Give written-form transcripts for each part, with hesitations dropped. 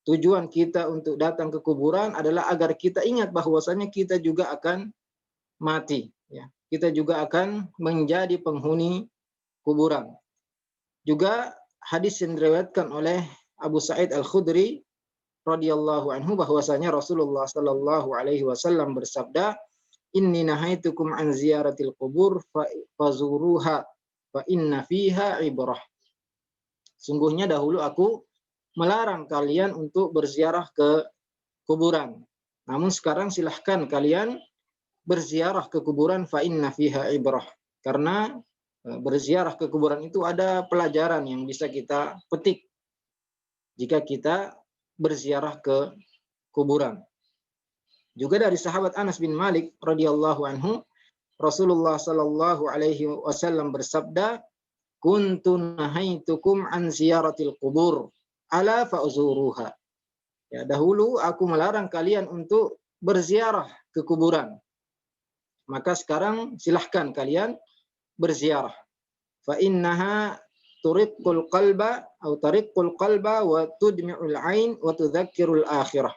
tujuan kita untuk datang ke kuburan adalah agar kita ingat bahwasanya kita juga akan mati. Ya. Kita juga akan menjadi penghuni kuburan. Juga hadis yang diriwayatkan oleh Abu Sa'id Al-Khudri radhiyallahu anhu bahwasanya Rasulullah sallallahu alaihi wasallam bersabda, "Inni nahaitukum an ziyaratil qubur fazuruha fa inna fiha ibrah." Sungguhnya dahulu aku melarang kalian untuk berziarah ke kuburan. Namun sekarang silahkan kalian berziarah ke kuburan fa inna fiha ibrah. Karena berziarah ke kuburan itu ada pelajaran yang bisa kita petik jika kita berziarah ke kuburan. Juga dari sahabat Anas bin Malik radhiyallahu anhu, Rasulullah sallallahu alaihi wasallam bersabda, "Kuntu nahaitukum an ziyaratil qubur, ala fa'zuruha." Ya, dahulu aku melarang kalian untuk berziarah ke kuburan. Maka sekarang silahkan kalian berziarah. Fa innaha turiqqul qalba atau tariqqul qalba wa tudmi'ul ain wa tudzakkirul akhirah.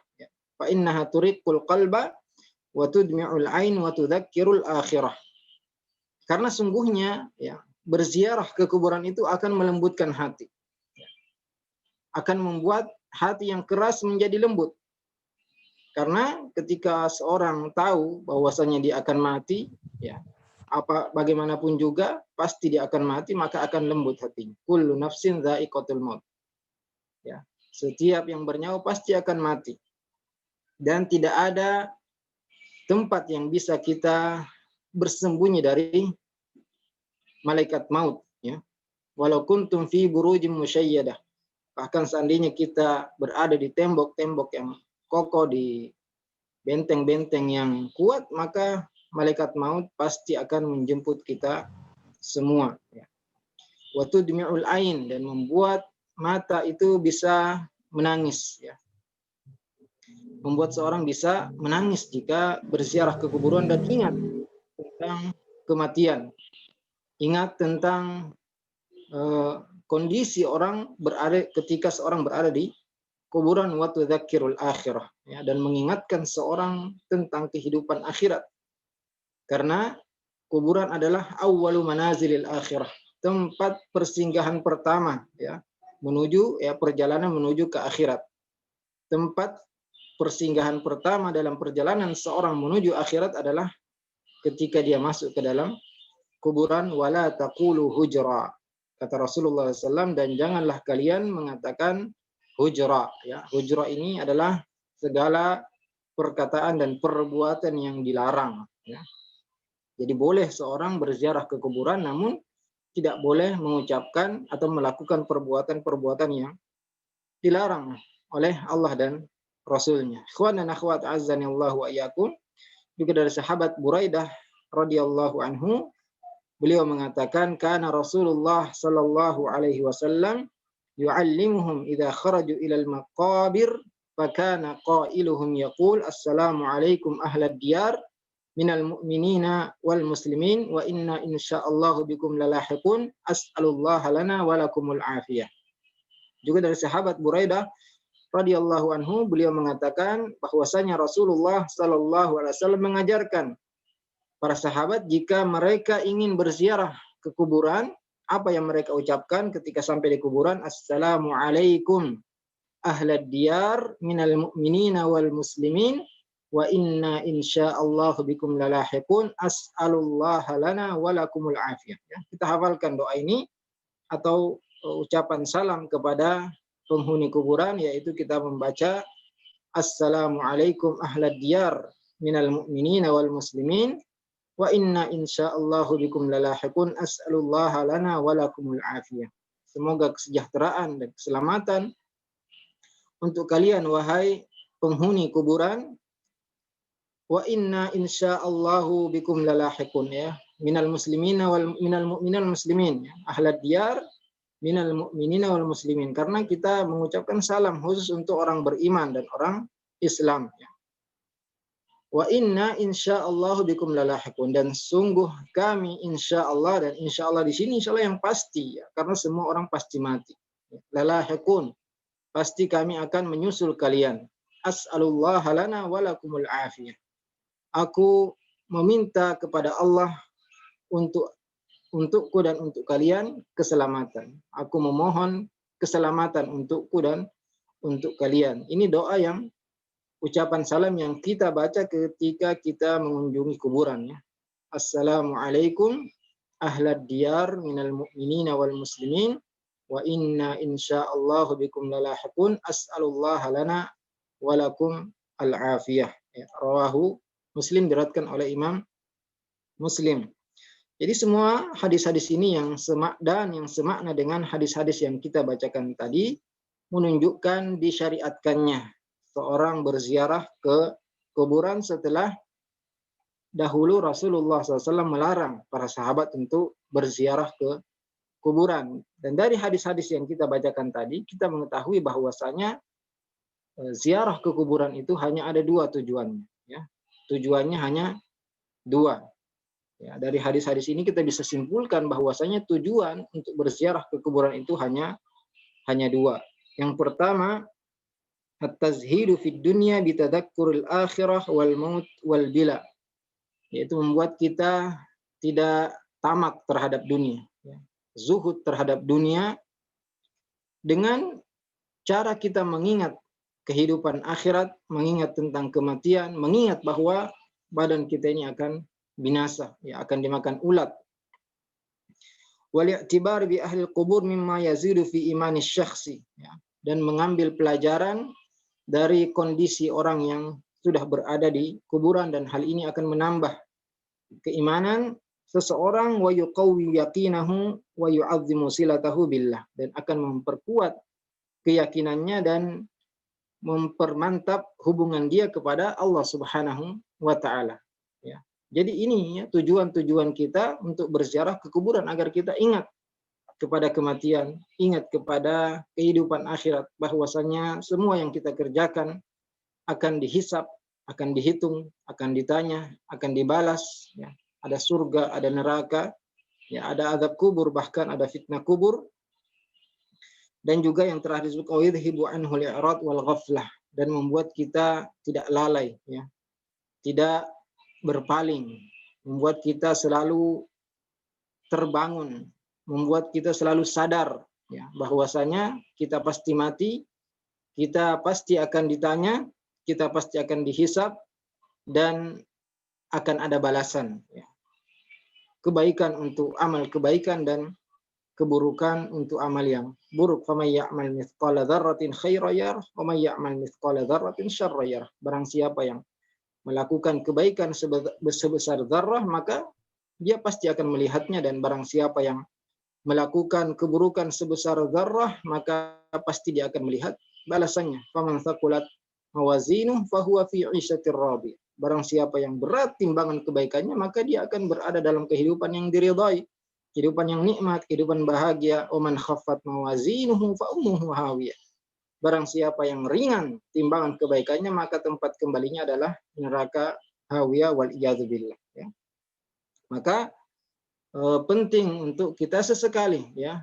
Fa innaha turiqqul qalba wa tudmi'ul ain wa tudzakkirul akhirah. Karena sungguhnya ya, berziarah ke kuburan itu akan melembutkan hati. Akan membuat hati yang keras menjadi lembut. Karena ketika seorang tahu bahwasanya dia akan mati, ya, bagaimanapun juga pasti dia akan mati, maka akan lembut hatinya. Kullu nafsin dha'iqatul maut. Ya, setiap yang bernyawa pasti akan mati. Dan tidak ada tempat yang bisa kita bersembunyi dari malaikat maut, ya. Walau kuntum fi burujim musyayyadah. Bahkan seandainya kita berada di tembok-tembok yang kokoh, di benteng-benteng yang kuat, maka malaikat maut pasti akan menjemput kita semua. Wa tudmi'ul ain, dan membuat mata itu bisa menangis. Ya. Membuat seorang bisa menangis jika berziarah ke kuburan dan ingat tentang kematian. Ingat tentang kondisi orang berada ketika seorang berada di kuburan, wa tudzakirul akhirah, ya, dan mengingatkan seorang tentang kehidupan akhirat. Karena kuburan adalah awwalu manazilil akhirah, tempat persinggahan pertama, ya, menuju, ya, perjalanan menuju ke akhirat. Tempat persinggahan pertama dalam perjalanan seorang menuju akhirat adalah ketika dia masuk ke dalam kuburan. Wala taqulu hujra, kata Rasulullah SAW, dan janganlah kalian mengatakan hujra. Ya, hujra ini adalah segala perkataan dan perbuatan yang dilarang. Ya. Jadi boleh seorang berziarah ke kuburan, namun tidak boleh mengucapkan atau melakukan perbuatan-perbuatan yang dilarang oleh Allah dan Rasulnya. Ikhwan dan akhwat azzanillahu wa iyyakum. Juga dari sahabat Buraidah radhiyallahu anhu, beliau mengatakan, kana Rasulullah sallallahu alaihi wasallam yu'allimuhum idza kharaju ilal maqabir fakana qailuhum yaqul assalamu alaikum ahlad diyar minal mu'minina wal muslimin wa inna insyaallahu bikum lalahiqun as'alullaha lana wa lakumul afiyah. Juga dari sahabat Buraidah radhiyallahu anhu, beliau mengatakan bahwasanya Rasulullah sallallahu alaihi wasallam mengajarkan para sahabat jika mereka ingin berziarah ke kuburan, apa yang mereka ucapkan ketika sampai di kuburan? Assalamu alaikum ahlad diyar minal mu'minina wal muslimin wa inna insyaallahu bikum lalahiqun as'alullaha lana wa lakumul afiyah. Ya, kita hafalkan doa ini atau ucapan salam kepada penghuni kuburan, yaitu kita membaca Assalamu alaikum ahlad diyar minal mu'minina wal muslimin wa inna insyaallahu bikum lalahiqun as'alullaha lana wa lakumul afiyah. Semoga kesejahteraan dan keselamatan untuk kalian wahai penghuni kuburan. Wa inna insyaallahu bikum lalahiqun, ya, minal muslimina wal minal mu'minal muslimin, ya, ahlad diyar minal mu'minina wal muslimin, karena kita mengucapkan salam khusus untuk orang beriman dan orang Islam, ya. Wa inna insyaallahu bikum lalahiqun, dan sungguh kami insyaallah, dan insyaallah di sini insyaallah yang pasti, ya, karena semua orang pasti mati. Lalahiqun, pasti kami akan menyusul kalian. As'alullah lana wa lakumul afiyah. Aku meminta kepada Allah untukku dan untuk kalian keselamatan. Aku memohon keselamatan untukku dan untuk kalian. Ini doa yang ucapan salam yang kita baca ketika kita mengunjungi kuburan, ya. Assalamualaikum ahlad diyar minal mu'minina wal muslimin wa inna insyaallahu bikum lalahiqun as'alullah lana wa lakum al-afiyah. Ya, rawahu Muslim, diriwayatkan oleh Imam Muslim. Jadi semua hadis-hadis ini yang semakna dengan hadis-hadis yang kita bacakan tadi menunjukkan disyariatkannya seorang berziarah ke kuburan setelah dahulu Rasulullah SAW melarang para sahabat untuk berziarah ke kuburan. Dan dari hadis-hadis yang kita bacakan tadi, kita mengetahui bahwasanya ziarah ke kuburan itu hanya ada dua tujuannya. Ya. Tujuannya hanya dua. Ya, dari hadis-hadis ini kita bisa simpulkan bahwasanya tujuan untuk berziarah ke kuburan itu hanya dua. Yang pertama, at-tazhidu fid dunya bitadakkuril akhirah wal maut wal bila. Yaitu membuat kita tidak tamak terhadap dunia, ya. Zuhud terhadap dunia dengan cara kita mengingat kehidupan akhirat, mengingat tentang kematian, mengingat bahwa badan kita ini akan binasa, ya, akan dimakan ulat. Wal i'tibar bi ahli qubur mimma yazidu fi imani syakhsi, ya, dan mengambil pelajaran dari kondisi orang yang sudah berada di kuburan, dan hal ini akan menambah keimanan seseorang, wa yuqawwi yaqinahu wa yu'azzimu silatahu billah, dan akan memperkuat keyakinannya dan mempermantap hubungan dia kepada Allah Subhanahu wa taala, ya. Jadi ini, ya, tujuan-tujuan kita untuk berziarah ke kuburan, agar kita ingat kepada kematian, ingat kepada kehidupan akhirat, bahwasanya semua yang kita kerjakan akan dihisab, akan dihitung, akan ditanya, akan dibalas, ya. Ada surga, ada neraka, ya, ada azab kubur, bahkan ada fitnah kubur. Dan juga yang terakhir disebut yudhibu anhul i'rad wal ghaflah, dan membuat kita tidak lalai, ya, tidak berpaling, membuat kita selalu terbangun, membuat kita selalu sadar, ya, bahwasanya kita pasti mati, kita pasti akan ditanya, kita pasti akan dihisab, dan akan ada balasan, ya. Kebaikan untuk amal kebaikan dan keburukan untuk amal yang buruk. Faman ya'mal mithqala dzarratin khairan yarah wa man ya'mal mithqala dzarratin syarran yarah. Barang siapa yang melakukan kebaikan sebesar zarrah, maka dia pasti akan melihatnya, dan barang siapa yang melakukan keburukan sebesar zarrah, maka pasti dia akan melihat balasannya. Faman thaqulat mawazinuhu fahuwa fi 'ishatir radiyah. Barang siapa yang berat timbangan kebaikannya, maka dia akan berada dalam kehidupan yang diridhai, kehidupan yang nikmat, kehidupan bahagia. Oman khaffat mawazinuhu fa ummuhu hawiyah. Barang siapa yang ringan timbangan kebaikannya, maka tempat kembalinya adalah neraka hawiyah wal iyadzubillah, ya. Maka penting untuk kita sesekali, ya,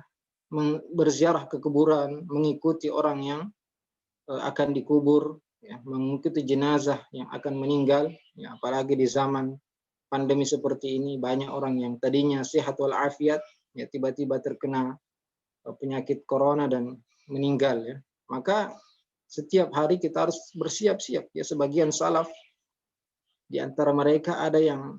berziarah ke kuburan, mengikuti orang yang akan dikubur, ya, mengikuti jenazah yang akan meninggal, ya, apalagi di zaman pandemi seperti ini, banyak orang yang tadinya sehat walafiat, ya, tiba-tiba terkena penyakit corona dan meninggal, ya. Maka setiap hari kita harus bersiap-siap, ya. Sebagian salaf di antara mereka ada yang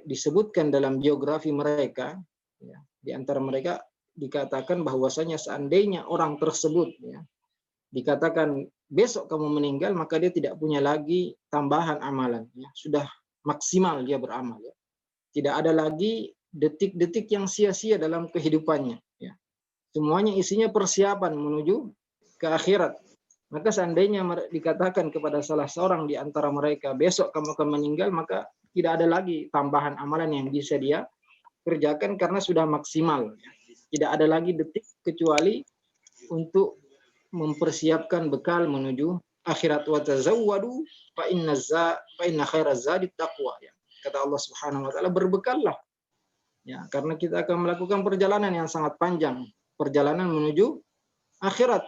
disebutkan dalam biografi mereka, ya, di antara mereka dikatakan bahwasanya seandainya orang tersebut, ya, dikatakan besok kamu meninggal, maka dia tidak punya lagi tambahan amalan, ya. Sudah maksimal dia beramal, ya. Tidak ada lagi detik-detik yang sia-sia dalam kehidupannya, ya. Semuanya isinya persiapan menuju ke akhirat. Maka seandainya dikatakan kepada salah seorang di antara mereka, besok kamu akan meninggal, maka tidak ada lagi tambahan amalan yang bisa dia kerjakan karena sudah maksimal, ya. Tidak ada lagi detik kecuali untuk mempersiapkan bekal menuju akhirat. Wa tazawwadu fa inna khairaz zadi taqwa, ya. Kata Allah Subhanahu wa taala, berbekallah, ya, karena kita akan melakukan perjalanan yang sangat panjang, perjalanan menuju akhirat.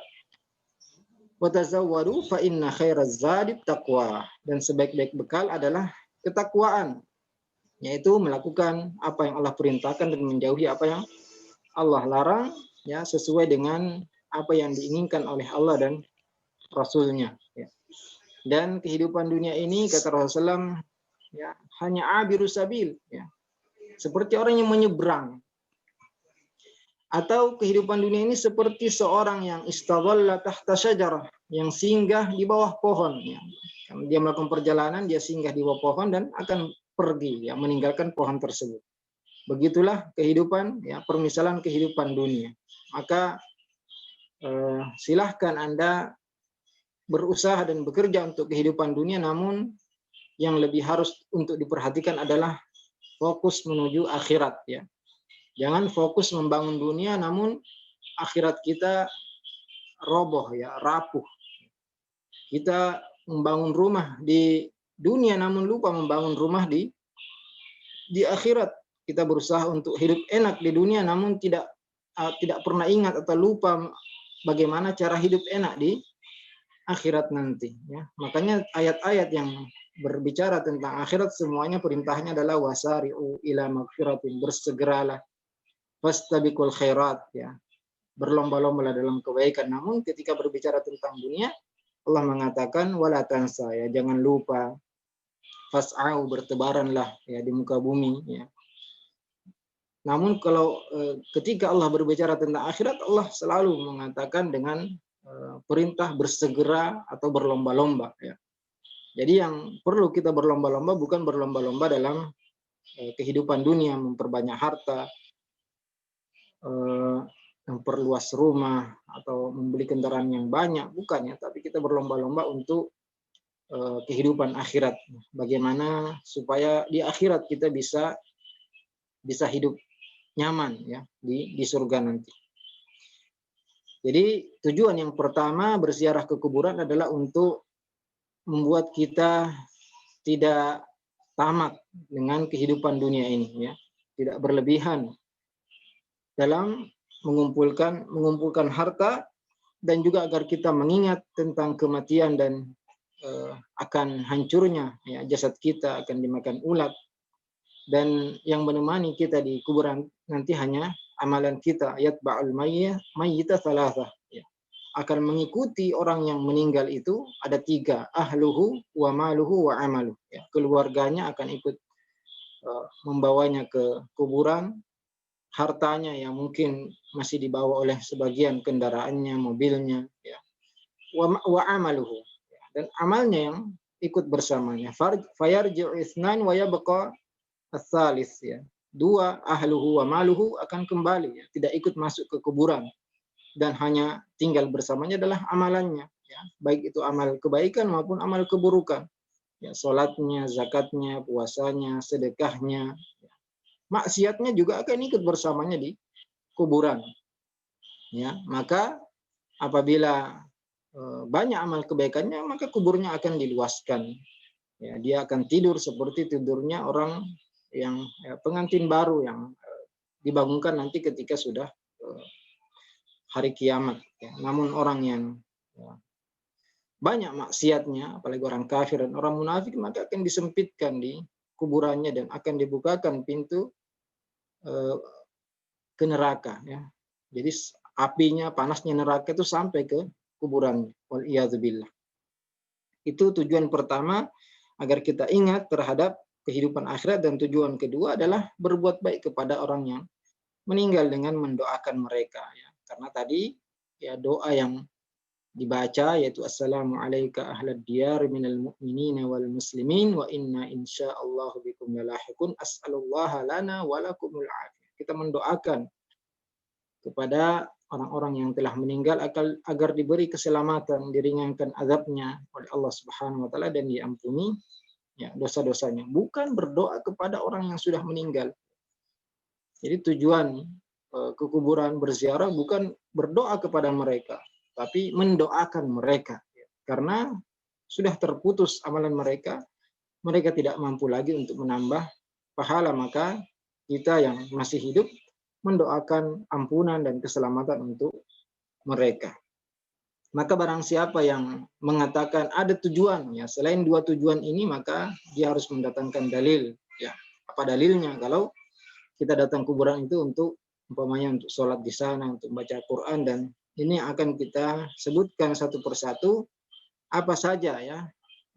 Wa tazawwadu fa inna khairaz zadi taqwa. Dan sebaik-baik bekal adalah ketakwaan, yaitu melakukan apa yang Allah perintahkan dan menjauhi apa yang Allah larang, ya, sesuai dengan apa yang diinginkan oleh Allah dan Rasulnya. Ya. Dan kehidupan dunia ini, kata Rasulullah, ya, hanya abiru sabil, ya, seperti orang yang menyeberang. Atau kehidupan dunia ini seperti seorang yang istadhalla tahta syajarah, yang singgah di bawah pohon. Ya. Dia melakukan perjalanan, dia singgah di bawah pohon dan akan pergi, ya, meninggalkan pohon tersebut. Begitulah kehidupan, ya, permisalan kehidupan dunia. Maka silahkan Anda berusaha dan bekerja untuk kehidupan dunia, namun yang lebih harus untuk diperhatikan adalah fokus menuju akhirat, ya. Jangan fokus membangun dunia namun akhirat kita roboh, ya, rapuh. Kita membangun rumah di dunia namun lupa membangun rumah di akhirat. Kita berusaha untuk hidup enak di dunia namun tidak pernah ingat atau lupa bagaimana cara hidup enak di akhirat nanti, ya. Makanya ayat-ayat yang berbicara tentang akhirat semuanya perintahnya adalah wasari'u ila magfiratin, bersegeralah, fastabiqul khairat, ya, berlomba-lomba dalam kebaikan. Namun ketika berbicara tentang dunia, Allah mengatakan wala tansa, ya, jangan lupa, fas'au, bertebaranlah, ya, di muka bumi, ya. Namun kalau ketika Allah berbicara tentang akhirat, Allah selalu mengatakan dengan perintah bersegera atau berlomba-lomba, ya. Jadi yang perlu kita berlomba-lomba bukan berlomba-lomba dalam kehidupan dunia, memperbanyak harta, memperluas rumah atau membeli kendaraan yang banyak, bukan, ya, tapi kita berlomba-lomba untuk kehidupan akhirat. Bagaimana supaya di akhirat kita bisa hidup nyaman, ya, di surga nanti. Jadi tujuan yang pertama berziarah ke kuburan adalah untuk membuat kita tidak tamak dengan kehidupan dunia ini, ya, tidak berlebihan dalam mengumpulkan harta, dan juga agar kita mengingat tentang kematian dan akan hancurnya, ya, jasad kita akan dimakan ulat, dan yang menemani kita di kuburan nanti hanya amalan kita. Yatba'ul mayyita thalatha, ya. Akan mengikuti orang yang meninggal itu ada 3, ahluhu wa maluhu wa amaluh, ya. Keluarganya akan ikut membawanya ke kuburan, hartanya yang mungkin masih dibawa oleh sebagian kendaraannya, mobilnya, ya. Wa amaluhu, ya. Dan amalnya yang ikut bersamanya. Fayarji'u itsnan wa yabqa ats-tsalits, ya. 2, ahluhu wa maluhu, akan kembali, ya, tidak ikut masuk ke kuburan, dan hanya tinggal bersamanya adalah amalannya, ya, baik itu amal kebaikan maupun amal keburukan, ya, salatnya, zakatnya, puasanya, sedekahnya, ya. Maksiatnya juga akan ikut bersamanya di kuburan, ya. Maka apabila banyak amal kebaikannya, maka kuburnya akan diluaskan, ya. Dia akan tidur seperti tidurnya orang yang, ya, pengantin baru yang dibangunkan nanti ketika sudah hari kiamat, ya. Namun orang yang, ya, banyak maksiatnya, apalagi orang kafir dan orang munafik, maka akan disempitkan di kuburannya dan akan dibukakan pintu ke neraka, ya. Jadi apinya, panasnya neraka itu sampai ke kuburannya. Wal iyadzubillah. Itu tujuan pertama, agar kita ingat terhadap kehidupan akhirat, dan tujuan kedua adalah berbuat baik kepada orang yang meninggal dengan mendoakan mereka, ya. Karena tadi, ya, doa yang dibaca yaitu assalamu alayka ahlad diyar minal mu'minina wal muslimin wa inna insyaallah bikum lalahiqun as'alullaha lana wa lakumul afiyah. Kita mendoakan kepada orang-orang yang telah meninggal agar diberi keselamatan, diringankan azabnya oleh Allah Subhanahu wa taala, dan diampuni, ya, dosa-dosanya. Bukan berdoa kepada orang yang sudah meninggal. Jadi tujuan ke kuburan berziarah bukan berdoa kepada mereka, tapi mendoakan mereka, ya. Karena sudah terputus amalan mereka, mereka tidak mampu lagi untuk menambah pahala, maka kita yang masih hidup mendoakan ampunan dan keselamatan untuk mereka. Maka barang siapa yang mengatakan ada tujuan ya selain dua tujuan ini, maka dia harus mendatangkan dalil ya. Apa dalilnya kalau kita datang kuburan itu untuk umpamanya untuk sholat di sana, untuk baca Quran, dan ini akan kita sebutkan satu persatu apa saja ya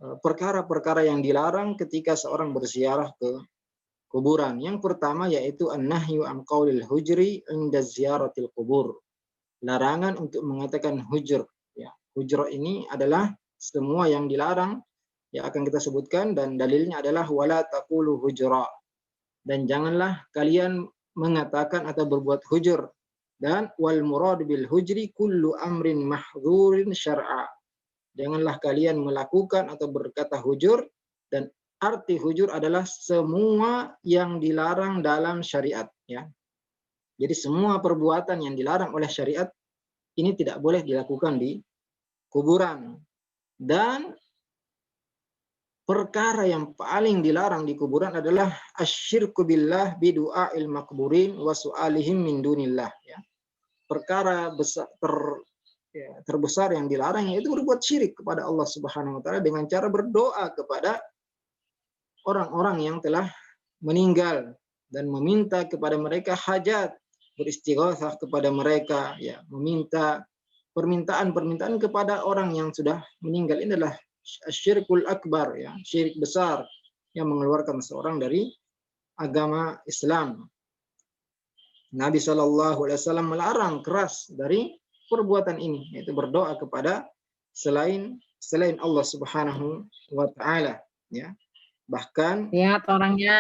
perkara-perkara yang dilarang ketika seorang berziarah ke kuburan. Yang pertama yaitu an-nahyu an qaulil hujri inda ziyaratil kubur. Larangan untuk mengatakan hujur ya. Hujur ini adalah semua yang dilarang yang akan kita sebutkan, dan dalilnya adalah wala taqulu hujra. Dan janganlah kalian mengatakan atau berbuat hujur. Dan wal murad bil hujri kullu amrin mahdhurin syar'a. Janganlah kalian melakukan atau berkata hujur, dan arti hujur adalah semua yang dilarang dalam syariat ya. Jadi semua perbuatan yang dilarang oleh syariat ini tidak boleh dilakukan di kuburan. Dan perkara yang paling dilarang di kuburan adalah asyirku billah bidu'ail makburin wa su'alihim min dunillah ya. Perkara besar terbesar yang dilarang yaitu berbuat syirik kepada Allah Subhanahu wa taala dengan cara berdoa kepada orang-orang yang telah meninggal dan meminta kepada mereka hajat, beristighatsah kepada mereka ya, meminta permintaan-permintaan kepada orang yang sudah meninggal. Ini adalah syirkul akbar ya, syirik besar yang mengeluarkan seorang dari agama Islam. Nabi SAW melarang keras dari perbuatan ini, yaitu berdoa kepada selain Allah Subhanahu wa taala ya. Bahkan lihat orangnya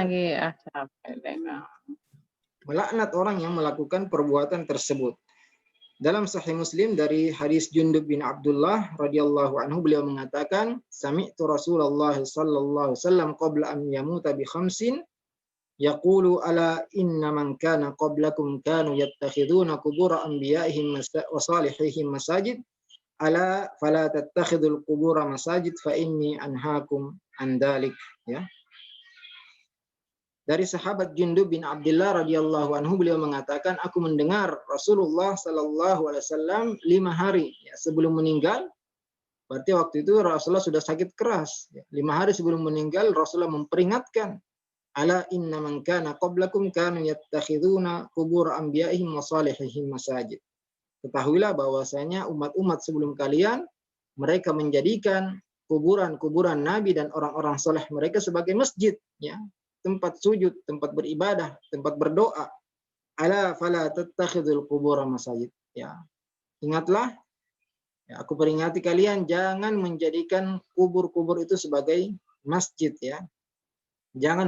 lagi capek deh. melaknat orang yang melakukan perbuatan tersebut. Dalam Sahih Muslim dari hadis Jundub bin Abdullah radhiyallahu anhu, beliau mengatakan, sami'tu Rasulullah sallallahu alaihi wasallam qabla an yamuta bi khamsin yaqulu ala inna man kana qablakum kanu yattakhiduna qubur anbiya'ihim wa salihihim masajid ala fala tattakhidul qubur masajid fa inni anhaakum an dzalik ya. Dari sahabat Jundub bin Abdullah radhiyallahu anhu, beliau mengatakan, aku mendengar Rasulullah sallallahu alaihi wasallam 5 hari ya, sebelum meninggal. Berarti waktu itu Rasulullah sudah sakit keras. 5 hari sebelum meninggal Rasulullah memperingatkan, ala inna man kana qablakum kanu yattakhiduna qubur anbiya'ihim wa salihihim masajid. Ketahuilah bahwasanya umat-umat sebelum kalian mereka menjadikan kuburan-kuburan nabi dan orang-orang saleh mereka sebagai masjid ya. Tempat sujud, tempat beribadah, tempat berdoa. Ala fala tattakhidul qubur masajid. Ya. Ingatlah, ya, aku peringati kalian jangan menjadikan kubur-kubur itu sebagai masjid ya. Jangan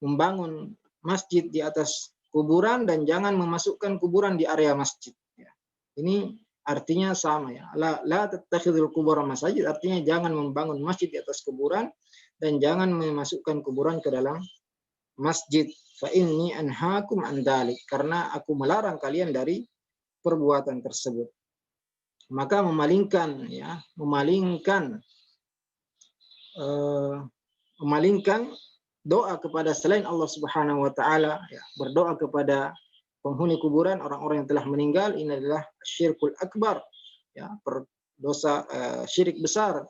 membangun masjid di atas kuburan dan jangan memasukkan kuburan di area masjid ya. Ini artinya sama ya. La tattakhidul qubur masajid artinya jangan membangun masjid di atas kuburan dan jangan memasukkan kuburan ke dalam masjid. Fa inni anhaakum an dzalik, karena aku melarang kalian dari perbuatan tersebut. Maka memalingkan doa kepada selain Allah Subhanahu wa taala ya, berdoa kepada penghuni kuburan, orang-orang yang telah meninggal, ini adalah syirkul akbar ya, dosa syirik besar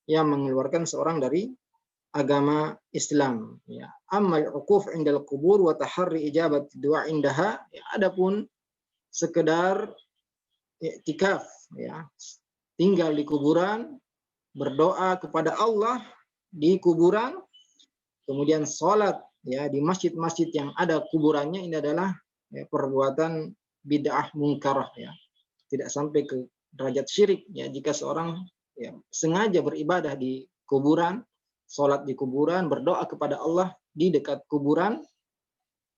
yang mengeluarkan seorang dari agama Islam ya. Amal uquf indal kubur wa taharri ijabat doa indaha ya, adapun sekedar i'tikaf ya, tinggal di kuburan, berdoa kepada Allah di kuburan, kemudian sholat ya di masjid-masjid yang ada kuburannya, ini adalah ya, perbuatan bid'ah mungkarah ya. Tidak sampai ke derajat syirik ya jika seorang ya sengaja beribadah di kuburan, sholat di kuburan, berdoa kepada Allah di dekat kuburan,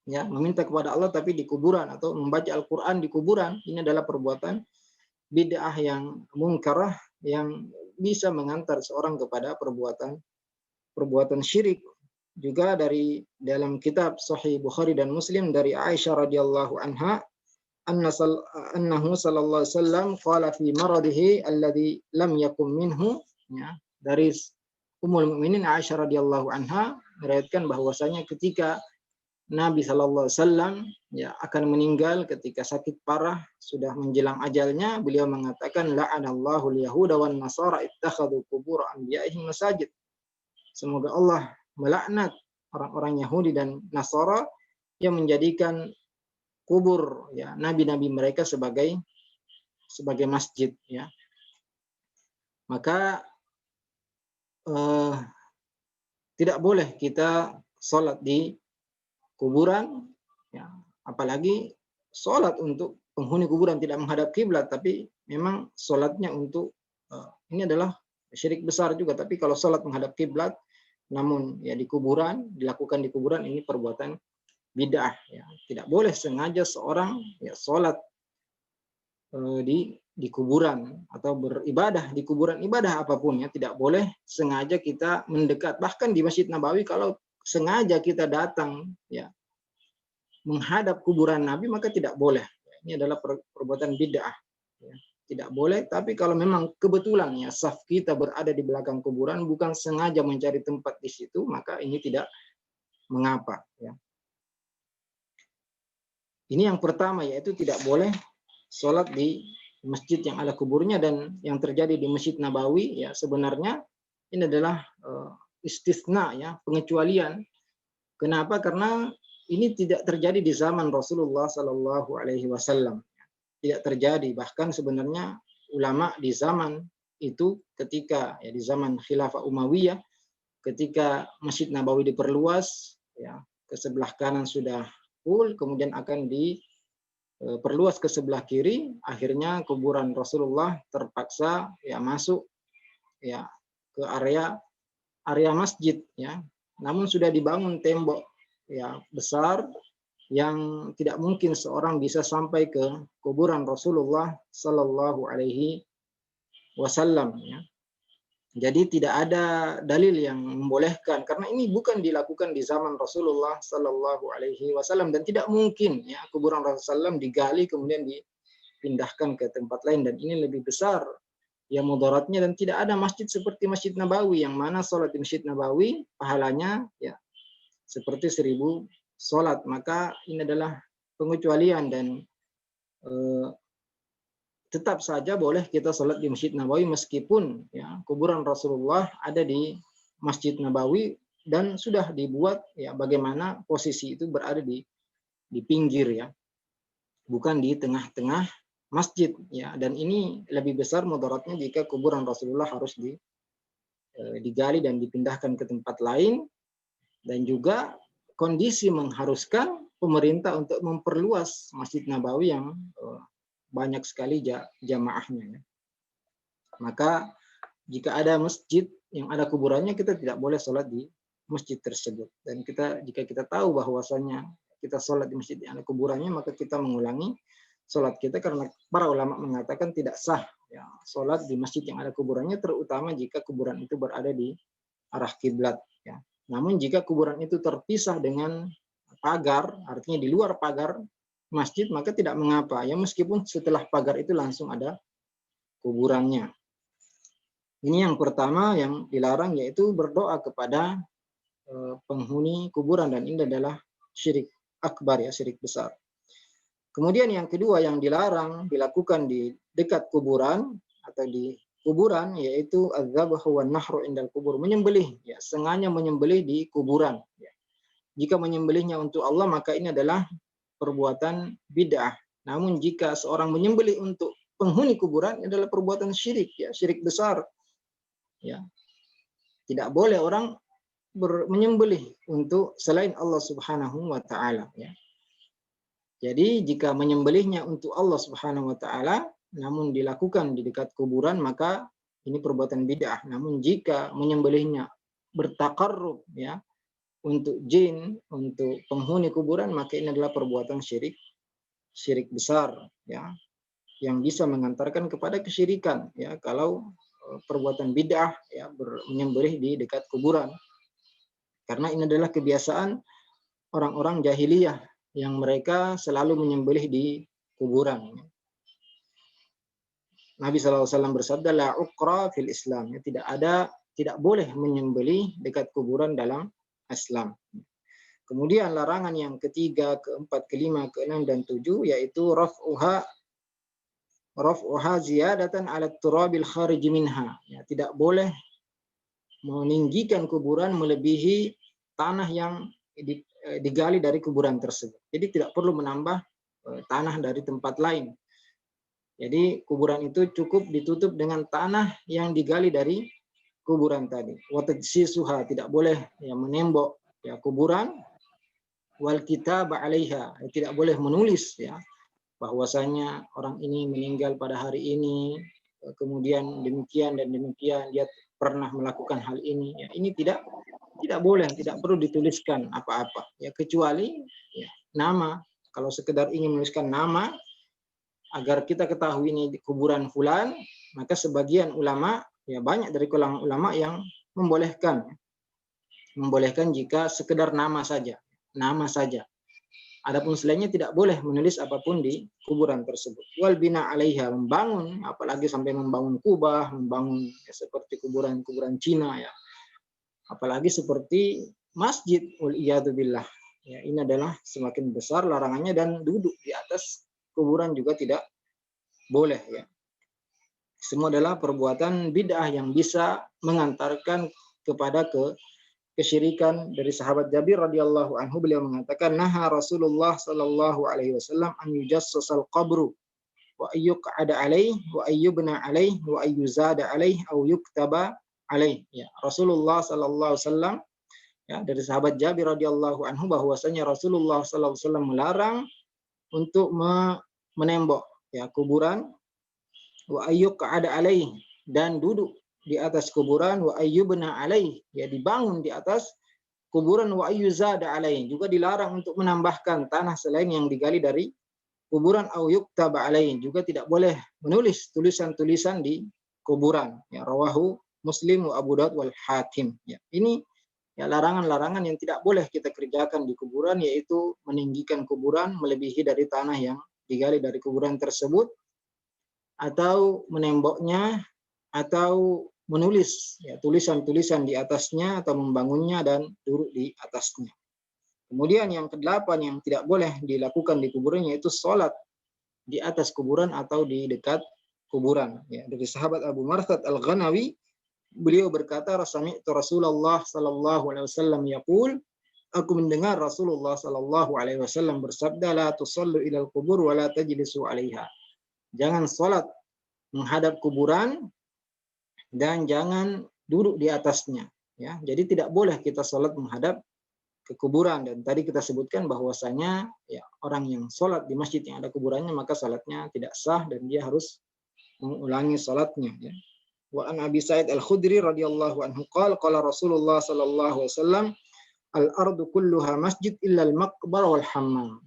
ya meminta kepada Allah tapi di kuburan, atau membaca Al-Quran di kuburan. Ini adalah perbuatan bid'ah yang mungkarah yang bisa mengantar seorang kepada perbuatan syirik. Juga dari dalam kitab Sahih Bukhari dan Muslim dari Aisyah radhiyallahu anha, annahu sallallahu alaihi wasallam qala fi maradihi alladhi lam yakum minhu ya, dari Ummul Mukminin Aisyah radhiyallahu anha meriwayatkan bahwasanya ketika Nabi Shallallahu Alaihi Wasallam ya akan meninggal ketika sakit parah, sudah menjelang ajalnya, beliau mengatakan la'anallahu al-yahuda wan nasara ittakhadhu qubur anbiya'ihim masajid. Semoga Allah melaknat orang-orang Yahudi dan Nasara yang menjadikan kubur ya nabi-nabi mereka sebagai masjid ya. Maka tidak boleh kita sholat di kuburan ya, apalagi sholat untuk penghuni kuburan tidak menghadap kiblat, tapi memang sholatnya untuk ini adalah syirik besar juga. Tapi kalau sholat menghadap kiblat namun ya di kuburan, dilakukan di kuburan, ini perbuatan bid'ah ya. Tidak boleh sengaja seorang ya sholat di kuburan atau beribadah di kuburan, ibadah apapun ya, tidak boleh sengaja kita mendekat. Bahkan di Masjid Nabawi kalau sengaja kita datang ya menghadap kuburan Nabi, maka tidak boleh. Ini adalah perbuatan bid'ah ya. Tidak boleh. Tapi kalau memang kebetulan ya saf kita berada di belakang kuburan, bukan sengaja mencari tempat di situ, maka ini tidak mengapa ya. Ini yang pertama, yaitu tidak boleh sholat di masjid yang ada kuburnya. Dan yang terjadi di Masjid Nabawi ya sebenarnya ini adalah istisna ya, pengecualian. Kenapa? Karena ini tidak terjadi di zaman Rasulullah Sallallahu Alaihi Wasallam. Tidak terjadi. Bahkan sebenarnya ulama di zaman itu, ketika ya di zaman Khilafah Umayyah, ketika Masjid Nabawi diperluas ya, ke sebelah kanan sudah full, kemudian akan diperluas ke sebelah kiri, akhirnya kuburan Rasulullah terpaksa ya masuk ya ke area masjid ya. Namun sudah dibangun tembok ya besar yang tidak mungkin seorang bisa sampai ke kuburan Rasulullah Sallallahu Alaihi Wasallam ya. Jadi tidak ada dalil yang membolehkan, karena ini bukan dilakukan di zaman Rasulullah Sallallahu Alaihi Wasallam, dan tidak mungkin ya kuburan Rasulullah SAW digali kemudian dipindahkan ke tempat lain, dan ini lebih besar ya mudaratnya. Dan tidak ada masjid seperti Masjid Nabawi, yang mana sholat di Masjid Nabawi pahalanya ya seperti 1000 sholat. Maka ini adalah pengecualian, dan tetap saja boleh kita sholat di Masjid Nabawi meskipun ya kuburan Rasulullah ada di Masjid Nabawi dan sudah dibuat ya bagaimana posisi itu berada di pinggir ya, bukan di tengah-tengah masjid ya. Dan ini lebih besar mudaratnya jika kuburan Rasulullah harus digali dan dipindahkan ke tempat lain, dan juga kondisi mengharuskan pemerintah untuk memperluas Masjid Nabawi yang banyak sekali jamaahnya. Maka jika ada masjid yang ada kuburannya, kita tidak boleh sholat di masjid tersebut. Dan jika kita tahu bahwasanya kita sholat di masjid yang ada kuburannya, maka kita mengulangi sholat kita, karena para ulama mengatakan tidak sah ya sholat di masjid yang ada kuburannya, terutama jika kuburan itu berada di arah kiblat ya. Namun jika kuburan itu terpisah dengan pagar, artinya di luar pagar masjid, maka tidak mengapa ya, meskipun setelah pagar itu langsung ada kuburannya. Ini yang pertama yang dilarang, yaitu berdoa kepada penghuni kuburan, dan ini adalah syirik akbar ya, syirik besar. Kemudian yang kedua yang dilarang dilakukan di dekat kuburan atau di kuburan, yaitu az-zabhu wan nahru indal kubur, menyembelih ya, sengaja menyembelih di kuburan ya. Jika menyembelihnya untuk Allah, maka ini adalah perbuatan bid'ah. Namun jika seorang menyembelih untuk penghuni kuburan, ini adalah perbuatan syirik ya, syirik besar ya. Tidak boleh orang menyembelih untuk selain Allah Subhanahu wa taala ya. Jadi jika menyembelihnya untuk Allah Subhanahu wa taala namun dilakukan di dekat kuburan, maka ini perbuatan bid'ah. Namun jika menyembelihnya bertakarrub ya untuk jin, untuk penghuni kuburan, maka ini adalah perbuatan syirik besar ya, yang bisa mengantarkan kepada kesyirikan ya, kalau perbuatan bid'ah ya menyembelih di dekat kuburan. Karena ini adalah kebiasaan orang-orang jahiliyah yang mereka selalu menyembelih di kuburan. Nabi SAW bersabda, la uqra fil Islam, ya, tidak boleh menyembelih dekat kuburan dalam Islam. Kemudian larangan yang ketiga, keempat, kelima, keenam, dan tujuh yaitu raf'uha ziyadatan 'ala turabil kharij minha. Ya, tidak boleh meninggikan kuburan melebihi tanah yang digali dari kuburan tersebut. Jadi tidak perlu menambah tanah dari tempat lain. Jadi kuburan itu cukup ditutup dengan tanah yang digali dari kuburan tadi. Wa tajsisuha, tidak boleh ya menembok ya kuburan, wal kitab 'alaiha, tidak boleh menulis ya bahwasanya orang ini meninggal pada hari ini, kemudian demikian dan demikian dia pernah melakukan hal ini. Ya, ini tidak boleh, tidak perlu dituliskan apa-apa. Ya, kecuali ya, nama. Kalau sekedar ingin menuliskan nama agar kita ketahui ini di kuburan fulan, maka sebagian ulama, ya banyak dari kalangan ulama yang membolehkan jika sekedar nama saja. Adapun selainnya tidak boleh menulis apapun di kuburan tersebut. Wal bina 'alaiha, membangun, apalagi sampai membangun kubah, membangun ya, seperti kuburan Cina ya. Apalagi seperti masjid, wal iyadu billah. Ya, ini adalah semakin besar larangannya, dan duduk di atas kuburan juga tidak boleh ya. Semua adalah perbuatan bid'ah yang bisa mengantarkan kepada kesyirikan. Dari sahabat Jabir radhiyallahu anhu, beliau mengatakan, naha Rasulullah sallallahu alaihi wasallam an yujassasal qabru wa ayyuq'ada alaih wa ayyubna alaih wa ayyuzada alaih au yuktaba alaih. Ya, Rasulullah sallallahu alaihi wasallam, ya, dari sahabat Jabir radhiyallahu anhu, bahwasanya Rasulullah sallallahu alaihi wasallam melarang untuk menembok ya kuburan, wa ayyuq'ada alaih, dan duduk di atas kuburan, wa ayyubna alaih, ya dibangun di atas kuburan, wa ayyuzada alaih, juga dilarang untuk menambahkan tanah selain yang digali dari kuburan, au yuktaba alaih, juga tidak boleh menulis tulisan-tulisan di kuburan. Ya, rawahu Muslim wa Abu Daud wal Hakim. Ya, ini ya larangan-larangan yang tidak boleh kita kerjakan di kuburan, yaitu meninggikan kuburan melebihi dari tanah yang digali dari kuburan tersebut, atau menemboknya, atau menulis ya tulisan-tulisan di atasnya, atau membangunnya dan duduk di atasnya. Kemudian yang kedelapan yang tidak boleh dilakukan di kuburan yaitu sholat di atas kuburan atau di dekat kuburan. Ya, dari sahabat Abu Marsad Al-Ghanawi, beliau berkata, sami'tu Rasulullah sallallahu alaihi wasallam yaqul, aku mendengar Rasulullah sallallahu alaihi wasallam bersabda, la tusallu ilal kubur wa la tajlisu 'alaiha. Jangan sholat menghadap kuburan dan jangan duduk di atasnya. Ya, jadi tidak boleh kita sholat menghadap ke kuburan. Dan tadi kita sebutkan bahwasanya ya orang yang sholat di masjid yang ada kuburannya, maka sholatnya tidak sah dan dia harus mengulangi sholatnya. Ya. Wa an Abi Sa'id Al-Khudri radhiyallahu anhu qala qala Rasulullah sallallahu alaihi wasallam, al-ardu kulluha masjid illa al-maqbar wal hammam.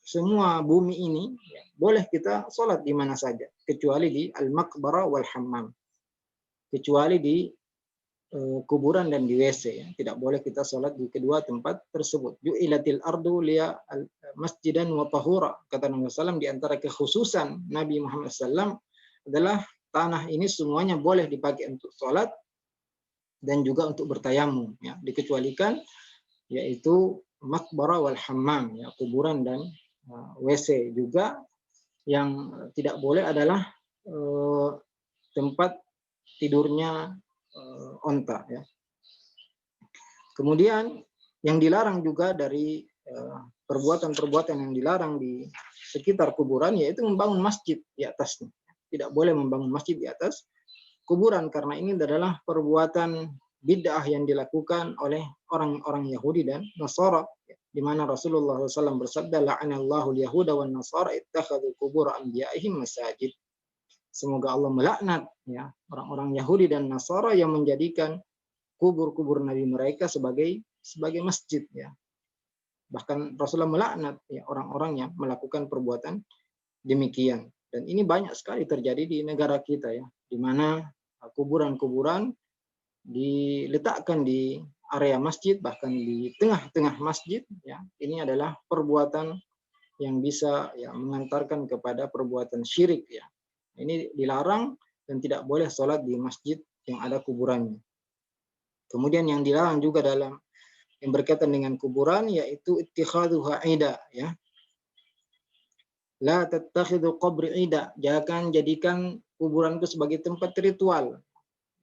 Semua bumi ini ya, boleh kita sholat di mana saja kecuali di al-maqbara wal hammam, kecuali di kuburan dan di WC ya. Tidak boleh kita sholat di kedua tempat tersebut. Ju'ilatil ardu liya masjidan wa tahura, kata Nabi SAW. Di antara kekhususan Nabi Muhammad SAW adalah tanah ini semuanya boleh dipakai untuk sholat dan juga untuk bertayamum ya. Dikecualikan yaitu maqbara wal hammam ya, kuburan dan WC. Juga yang tidak boleh adalah tempat tidurnya onta ya. Kemudian yang dilarang juga dari perbuatan-perbuatan yang dilarang di sekitar kuburan yaitu membangun masjid di atasnya. Tidak boleh membangun masjid di atas kuburan, karena ini adalah perbuatan bid'ah yang dilakukan oleh orang-orang Yahudi dan Nasara, di mana Rasulullah SAW bersabda, la'anallahu al-yahuda wan nasara ittakhadhu qubur anbiya'ihim masajid. Semoga Allah melaknat ya orang-orang Yahudi dan Nasara yang menjadikan kubur-kubur nabi mereka sebagai masjid ya. Bahkan Rasulullah melaknat ya orang-orang yang melakukan perbuatan demikian. Dan ini banyak sekali terjadi di negara kita ya, di mana kuburan-kuburan diletakkan di area masjid, bahkan di tengah-tengah masjid ya. Ini adalah perbuatan yang bisa ya mengantarkan kepada perbuatan syirik ya. Ini dilarang dan tidak boleh sholat di masjid yang ada kuburannya. Kemudian yang dilarang juga dalam yang berkaitan dengan kuburan yaitu ittikhaduha ida, ya. La tattakhidhu qabri ida. Jangan jadikan kuburan itu sebagai tempat ritual.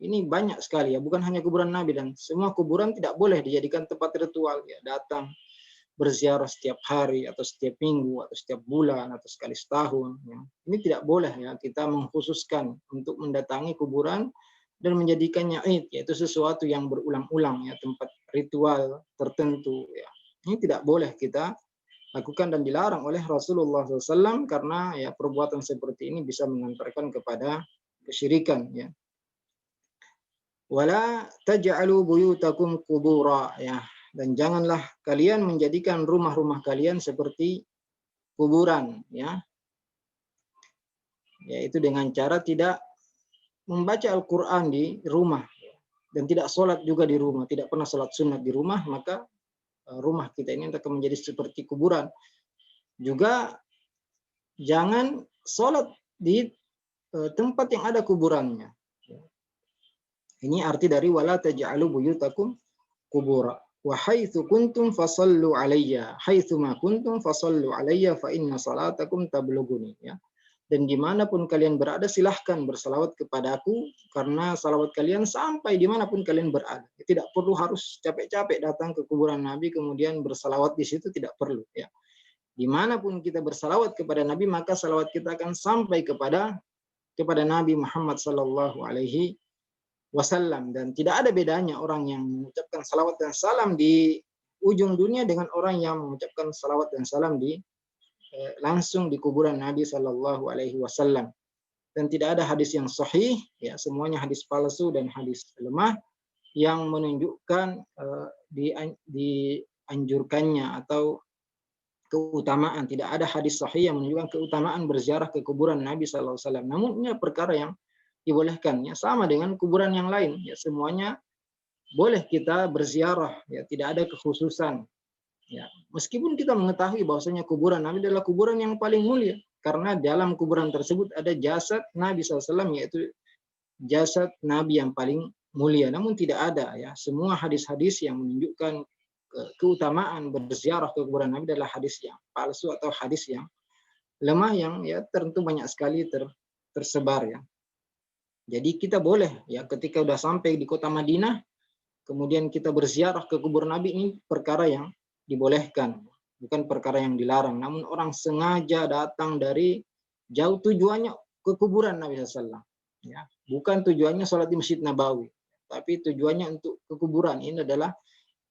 Ini banyak sekali ya, bukan hanya kuburan Nabi, dan semua kuburan tidak boleh dijadikan tempat ritual ya, datang berziarah setiap hari atau setiap minggu atau setiap bulan atau sekali setahun ya. Ini tidak boleh ya, kita mengkhususkan untuk mendatangi kuburan dan menjadikannya id, yaitu sesuatu yang berulang-ulang ya, tempat ritual tertentu ya. Ini tidak boleh kita lakukan dan dilarang oleh Rasulullah SAW, karena ya perbuatan seperti ini bisa mengantarkan kepada kesyirikan ya. Wala taj'alu buyutakum qubura, ya, dan janganlah kalian menjadikan rumah-rumah kalian seperti kuburan ya. Yaitu dengan cara tidak membaca Al-Qur'an di rumah dan tidak sholat juga di rumah, tidak pernah sholat sunat di rumah, maka rumah kita ini akan menjadi seperti kuburan. Juga jangan sholat di tempat yang ada kuburannya. Ini arti dari wala taj'alu buyutakum qubura. Wa haitsu kuntum fasallu alayya. Haitsu ma kuntum fasallu alayya fa inna salatakum tablughuni, ya. Dan dimanapun kalian berada, silahkan bersalawat kepadaku, karena salawat kalian sampai dimanapun kalian berada. Tidak perlu harus capek-capek datang ke kuburan Nabi kemudian bersalawat di situ, tidak perlu ya. Dimanapun kita bersalawat kepada Nabi, maka salawat kita akan sampai kepada Nabi Muhammad sallallahu alaihi wasallam, dan tidak ada bedanya orang yang mengucapkan salawat dan salam di ujung dunia dengan orang yang mengucapkan salawat dan salam di langsung di kuburan Nabi sallallahu alaihi wasallam. Dan tidak ada hadis yang sahih ya, semuanya hadis palsu dan hadis lemah yang menunjukkan dianjurkannya atau keutamaan. Tidak ada hadis sahih yang menunjukkan keutamaan berziarah ke kuburan Nabi sallallahu alaihi wasallam. Namun ini perkara yang dibolehkan ya, sama dengan kuburan yang lain ya, semuanya boleh kita berziarah ya, tidak ada kekhususan ya. Meskipun kita mengetahui bahwasanya kuburan Nabi adalah kuburan yang paling mulia, karena dalam kuburan tersebut ada jasad Nabi SAW, yaitu jasad Nabi yang paling mulia. Namun tidak ada ya, semua hadis-hadis yang menunjukkan keutamaan berziarah ke kuburan Nabi adalah hadis yang palsu atau hadis yang lemah, yang ya tentu banyak sekali tersebar ya. Jadi kita boleh ya, ketika sudah sampai di kota Madinah kemudian kita berziarah ke kubur Nabi, ini perkara yang dibolehkan, bukan perkara yang dilarang. Namun orang sengaja datang dari jauh tujuannya ke kuburan Nabi SAW ya, bukan tujuannya sholat di Masjid Nabawi, tapi tujuannya untuk ke kuburan. Ini adalah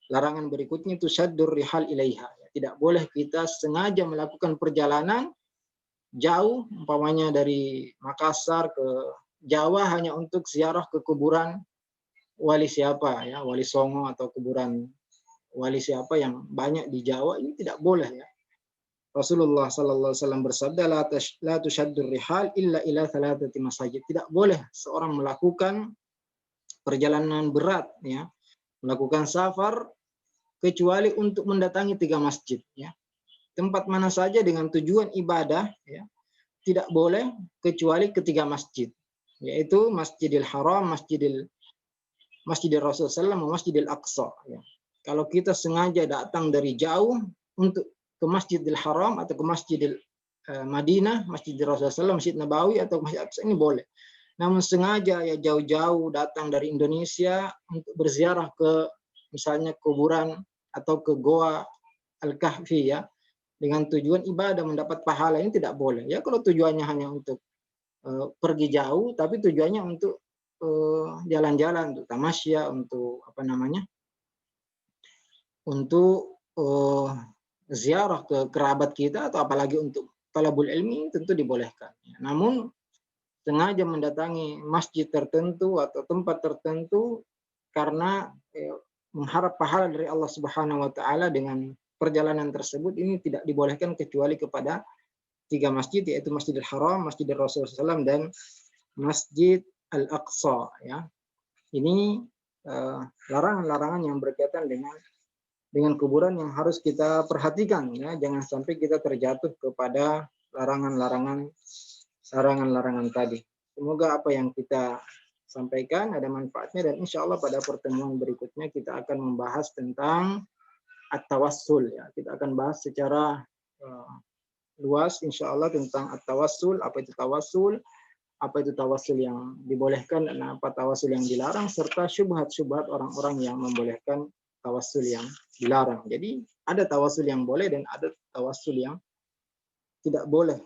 larangan berikutnya, itu syaddur rihal ilaiha. Tidak boleh kita sengaja melakukan perjalanan jauh, umpamanya dari Makassar ke Jawa hanya untuk ziarah ke kuburan wali siapa ya, wali Songo atau kuburan wali siapa yang banyak di Jawa. Ini tidak boleh ya. Rasulullah sallallahu alaihi wasallam bersabda, la tushaddur rihal illa ila thalathati masajid. Tidak boleh seorang melakukan perjalanan berat ya, melakukan safar kecuali untuk mendatangi 3 masjid ya. Tempat mana saja dengan tujuan ibadah ya, tidak boleh kecuali ke 3 masjid, yaitu Masjidil Haram, Masjidil Rasul SAW, Masjidil Aqsa ya. Kalau kita sengaja datang dari jauh untuk ke Masjidil Haram atau ke Masjidil Madinah, Masjidil Rasul SAW, Masjid Nabawi atau Masjid Aqsa, ini boleh. Namun sengaja ya jauh-jauh datang dari Indonesia untuk berziarah ke misalnya kuburan atau ke Goa Al-Kahfi ya, dengan tujuan ibadah mendapat pahala, ini tidak boleh ya. Kalau tujuannya hanya untuk pergi jauh, tapi tujuannya untuk jalan-jalan, untuk tamasya, untuk apa namanya, untuk ziarah ke kerabat kita atau apalagi untuk talabul ilmi, tentu dibolehkan. Namun sengaja mendatangi masjid tertentu atau tempat tertentu karena mengharap pahala dari Allah Subhanahu wa taala dengan perjalanan tersebut, ini tidak dibolehkan kecuali kepada 3 masjid, yaitu Masjidil Haram, Masjidil Rasul SAW, dan Masjid Al-Aqsa ya. Ini larangan-larangan yang berkaitan dengan kuburan yang harus kita perhatikan ya, jangan sampai kita terjatuh kepada larangan-larangan tadi. Semoga apa yang kita sampaikan, ada manfaatnya, dan insya Allah pada pertemuan berikutnya kita akan membahas tentang at-tawassul ya. Kita akan bahas secara luas insya Allah tentang at-tawassul, apa itu tawassul, apa itu tawassul yang dibolehkan dan apa tawassul yang dilarang, serta syubhat-syubhat orang-orang yang membolehkan tawassul yang dilarang. Jadi ada tawassul yang boleh dan ada tawassul yang tidak boleh.